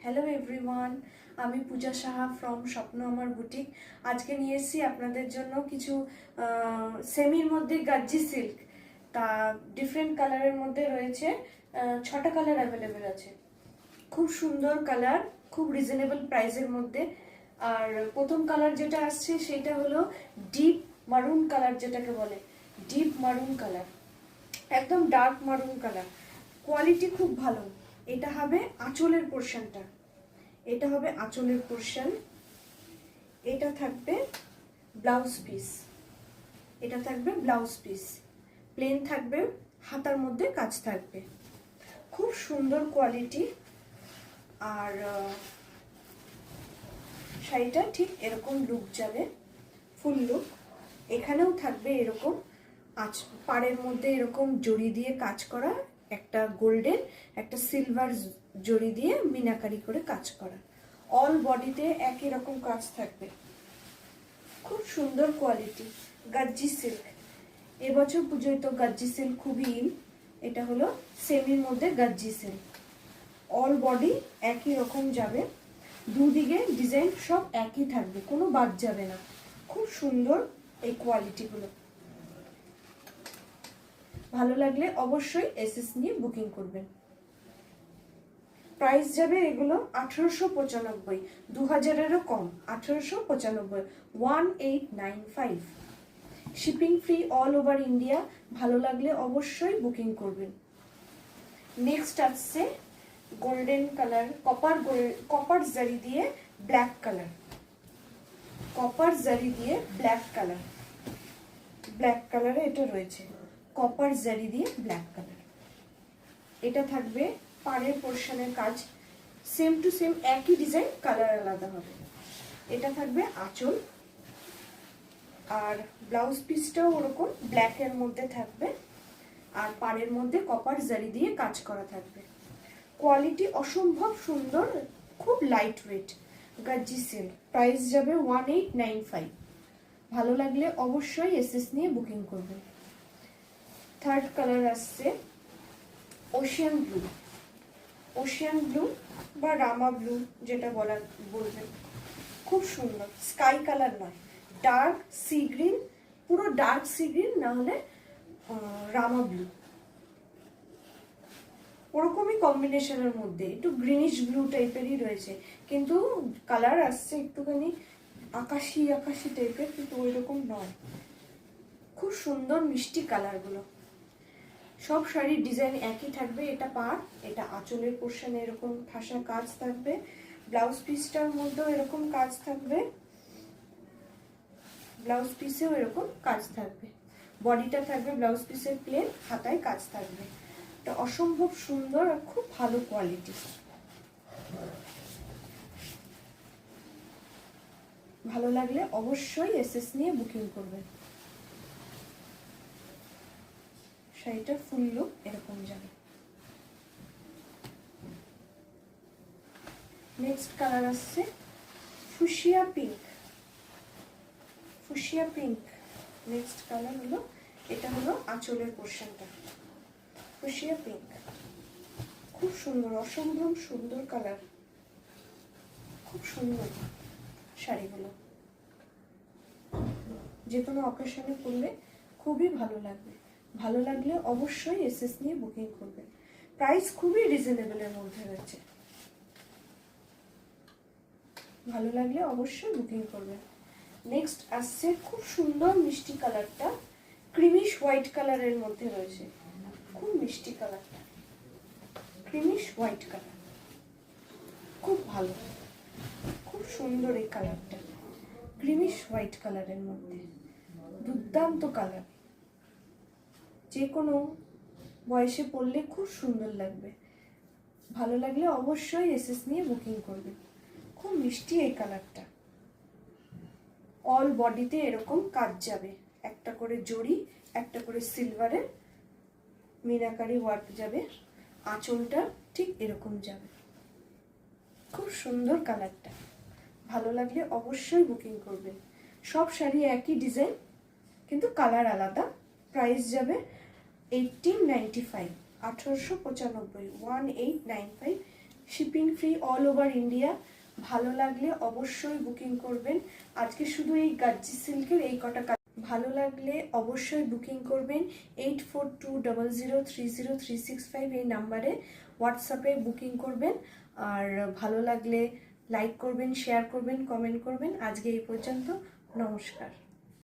Hello everyone, আমি পূজা Saha from স্বপ্ন আমার বুটিক। আজকে নিয়ে এসেছি আপনাদের জন্য কিছু সেমির মধ্যে গাজ্জি সিল্ক। তা ডিফারেন্ট কালারের মধ্যে রয়েছে, 6টা কালার অ্যাভেলেবেল আছে। খুব সুন্দর কালার, খুব রিজনেবল প্রাইসের মধ্যে। আর প্রথম কালার যেটা আসছে সেটা হলো ডিপ মারুন কালার, যেটাকে বলে ডিপ মারুন কালার, একদম ডার্ক মারুন কালার। কোয়ালিটি খুব ভালো। এটা হবে আঁচলের পোর্শনটা, এটা হবে আঁচলের পোর্শন। এটা থাকবে ব্লাউজ পিস, এটা থাকবে ব্লাউজ পিস। প্লেন থাকবে, হাতার মধ্যে কাজ থাকবে। খুব সুন্দর কোয়ালিটি। আর শাড়িটা ঠিক এরকম লুক যাবে, ফুল লুক। এখানেও থাকবে এরকম পাড়ের মধ্যে এরকম জড়ি দিয়ে কাজ করা, একটা গোল্ডেন একটা সিলভার জড়ি দিয়ে মিনাকারি করে কাজ করা। অল বডিতে একই রকম কাজ থাকবে। খুব সুন্দর কোয়ালিটি, গাজ্জি সিল্ক। এবছর পুজোয় তো গাজ্জি সিল্ক খুবই ইন। এটা হলো সেমির মধ্যে গাজ্জি সিল্ক। অল বডি একই রকম যাবে, দুদিকে ডিজাইন সব একই থাকবে, কোনো বাদ যাবে না। খুব সুন্দর এই কোয়ালিটিগুলো। ভালো লাগলে অবশ্যই এসএস নিয়ে বুকিং করবেন। প্রাইস যাবে এগুলো 1895, 2000-এরও কম। 1895, 1895। Shipping free all over India. ভালো লাগলে অবশ্যই বুকিং করবেন। নেক্সট আসছে গোল্ডেন কালার, কপার জারি দিয়ে ব্ল্যাক কালার, কপার জারি দিয়ে ব্ল্যাক কালার। ব্ল্যাক কালারে এটা রয়েছে, কপার জারি দিয়ে ব্ল্যাক কালার। এটা থাকবে পাড়ের পোর্শনের কাজ, সেম টু সেম একই ডিজাইন, কালার আলাদা হবে। এটা থাকবে আঁচল, আর ব্লাউজ পিসটাও ওরকম ব্ল্যাকের মধ্যে থাকবে, আর পাড়ের মধ্যে কপার জারি দিয়ে কাজ করা থাকবে। কোয়ালিটি অসম্ভব সুন্দর, খুব লাইট ওয়েট গাজ্জি সিল্ক। প্রাইস যাবে 1895। ভালো লাগলে অবশ্যই এসএস নিয়ে বুকিং করবেন। থার্ড কালার আসছে ওশিয়ান ব্লু, ওশিয়ান ব্লু বা রামা ব্লু, যেটা বলবেন। খুব সুন্দর, স্কাই কালার নয়, ডার্ক সি গ্রিন, পুরো ডার্ক সি গ্রিন, না হলে রামা ব্লু, ওরকমই কম্বিনেশনের মধ্যে একটু গ্রিনিশ ব্লু টাইপেরই রয়েছে, কিন্তু কালার আসছে একটুখানি আকাশি আকাশি টাইপের, কিন্তু ওই রকম নয়। খুব সুন্দর মিষ্টি কালারগুলো। সব শাড়ির ডিজাইন একই থাকবে। এটা পাড়, এটা আঁচলের পোর্শনে এরকম ঠাসা কাজ থাকবে, ব্লাউজ পিসটার মধ্যেও এরকম কাজ থাকবে, ব্লাউজ পিসেও এরকম কাজ থাকবে। বডিটা থাকবে ব্লাউজ পিসের প্লেন, হাতায় কাজ থাকবে। এটা অসম্ভব সুন্দর আর খুব ভালো কোয়ালিটি। ভালো লাগলে অবশ্যই এসএস নিয়ে বুকিং করবেন। শাড়িটার ফুল লুক এরকম যাবে। নেক্সট কালার আসছে fuchsia pink, fuchsia pink. Next colour হলো, এটা হলো আঁচলের পোর্শনটা, ফুশিয়া পিঙ্ক। খুব সুন্দর, অসম্ভব সুন্দর কালার, খুব সুন্দর শাড়িগুলো। যে কোনো অকেশনে পরলে খুবই ভালো লাগবে। ভালো লাগলে অবশ্যই এসএস নিয়ে বুকিং করবেন। প্রাইস খুবই রিজনেবলের মধ্যে রয়েছে। ভালো লাগলে অবশ্যই বুকিং করবেন। নেক্সট আসছে খুব সুন্দর মিষ্টি কালারটা, ক্রিমিশ হোয়াইট কালারের মধ্যে রয়েছে। খুব মিষ্টি কালারটা, ক্রিমিশ হোয়াইট কালার, খুব ভালো, খুব সুন্দর এই কালারটা। ক্রিমিশ হোয়াইট কালারের মধ্যে দুর্দান্ত কালার। যে কোনো বয়সে পরলে খুব সুন্দর লাগবে। ভালো লাগলে অবশ্যই এসএস নিয়ে বুকিং করবেন। খুব মিষ্টি এই কালারটা। অল বডিতে এরকম কাজ যাবে, একটা করে জড়ি, একটা করে সিলভারের মিনাকারি ওয়ার্ক যাবে। আঁচলটা ঠিক এরকম যাবে। খুব সুন্দর কালারটা। ভালো লাগলে অবশ্যই বুকিং করবেন। সব শাড়ি একই ডিজাইন, কিন্তু কালার আলাদা। প্রাইস যাবে 1895, 1895, 1895। Shipping free all over India. ভালো লাগলে অবশ্যই বুকিং করবেন। আজকে শুধু এই গাজ্জি সিল্কের এই কটা ভালো লাগলে অবশ্যই বুকিং করবেন। 8420030365 এই নাম্বারে হোয়াটসঅ্যাপে বুকিং করবেন। আর ভালো লাগলে লাইক করবেন, শেয়ার করবেন, কমেন্ট করবেন। আজকে এই পর্যন্ত, নমস্কার।